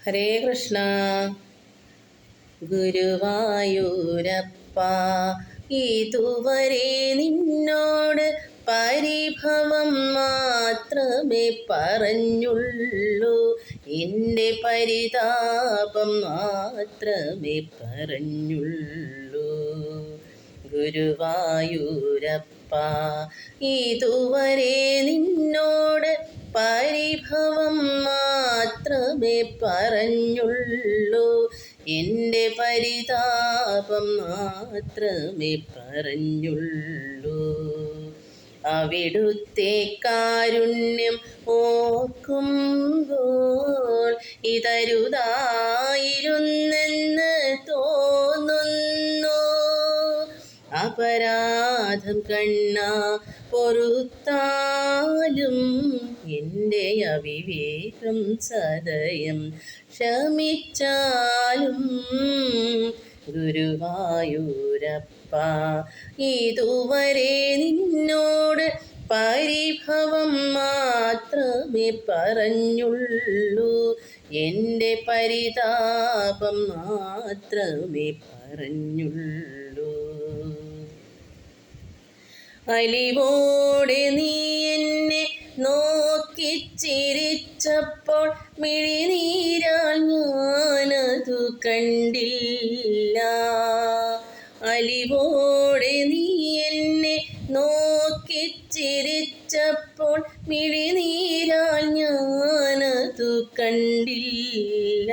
ഹരേ കൃഷ്ണ. ഗുരുവായൂരപ്പ, ഇതുവരെ നിന്നോട് പരിഭവം മാത്രമേ പറഞ്ഞുള്ളൂ, എൻ്റെ പരിതാപം മാത്രമേ പറഞ്ഞുള്ളൂ. ഗുരുവായൂരപ്പ, ഇതുവരെ നിന്നോട് പരിഭവം മാത്രമേ പറഞ്ഞുള്ളൂ, എൻ്റെ പരിതാപം മാത്രമേ പറഞ്ഞുള്ളൂ. അവിടുത്തെ കാരുണ്യം ഓർക്കുമ്പോൾ ഇതരുതായിരുന്നെന്ന് തോന്നുന്നു. അപരാധം കണ്ണാ പൊറുത്താലും എൻ്റെ അവിവേകം സദയം ക്ഷമിച്ചാലും. ഗുരുവായൂരപ്പ, ഇതുവരെ നിന്നോട് പരിഭവം മാത്രമേ പറഞ്ഞുള്ളൂ, എൻ്റെ പരിതാപം മാത്രമേ പറഞ്ഞുള്ളൂ. അലിവോടെ നീ എന്നെ നോക്കിച്ചിരിച്ചപ്പോൾ മിഴിനീരാൽ ഞാനതു കണ്ടില്ല. അലിവോടെ നീ എന്നെ നോക്കിച്ചിരിച്ചപ്പോൾ മിഴിനീരാൽ ഞാനതു കണ്ടില്ല.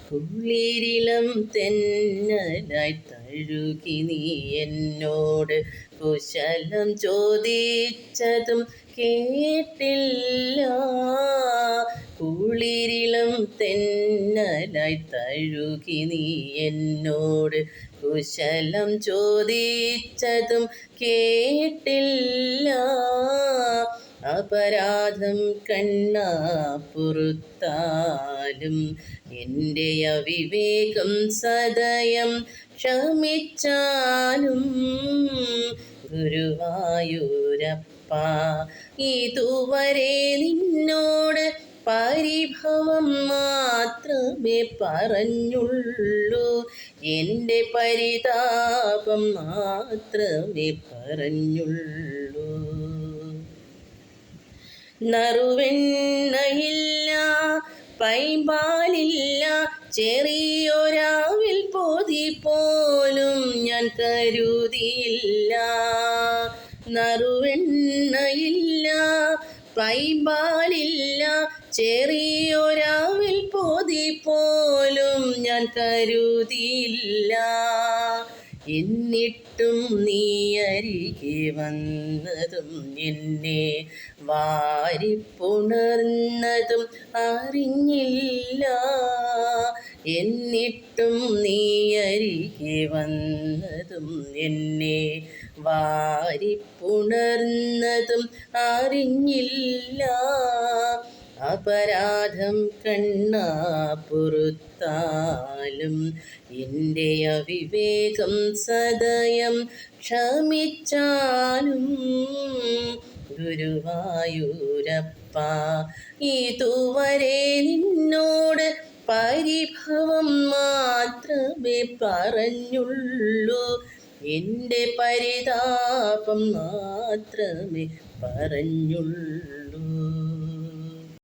കുളിരിളം തെന്നലായി തഴുകി നീ എന്നോട് കുശലം ചോദിച്ചതും കേട്ടില്ല. കുളിരിളം തെന്നലായി തഴുകി നീ എന്നോട് കുശലം ചോദിച്ചതും കേട്ടില്ല. അപരാധം കണ്ണാ പൊറുത്താലും എൻ്റെ അവിവേകം സദയം ക്ഷമിച്ചാലും. ഗുരുവായൂരപ്പ, ഇതുവരെ നിന്നോട് പരിഭവം മാത്രമേ പറഞ്ഞുള്ളൂ, എൻ്റെ പരിതാപം മാത്രമേ പറഞ്ഞുള്ളൂ. നറുവെണ്ണയില്ല, പൈമ്പാലില്ല, ചെറിയൊരാവിൽ പൊതി പോലും ഞാൻ കരുതിയില്ല. നറുവെണ്ണയില്ല, പൈമ്പാലില്ല, ചെറിയൊരാവിൽ പൊതി പോലും ഞാൻ കരുതിയില്ല. എന്നിട്ടും നീ അരികെ വന്നതും എന്നെ വാരിപ്പുണർന്നതും അറിഞ്ഞില്ല. എന്നിട്ടും നീ അരികെ വന്നതും എന്നെ വാരിപ്പുണർന്നതും അറിഞ്ഞില്ല. അപരാധം കണ്ണാ പൊറുത്താലും എൻ്റെ അവിവേകം സദയം ക്ഷമിച്ചാലും. ഗുരുവായൂരപ്പ, ഇതുവരെ നിന്നോട് പരിഭവം മാത്രമേ പറഞ്ഞുള്ളൂ, എൻ്റെ പരിതാപം മാത്രമേ പറഞ്ഞുള്ളൂ.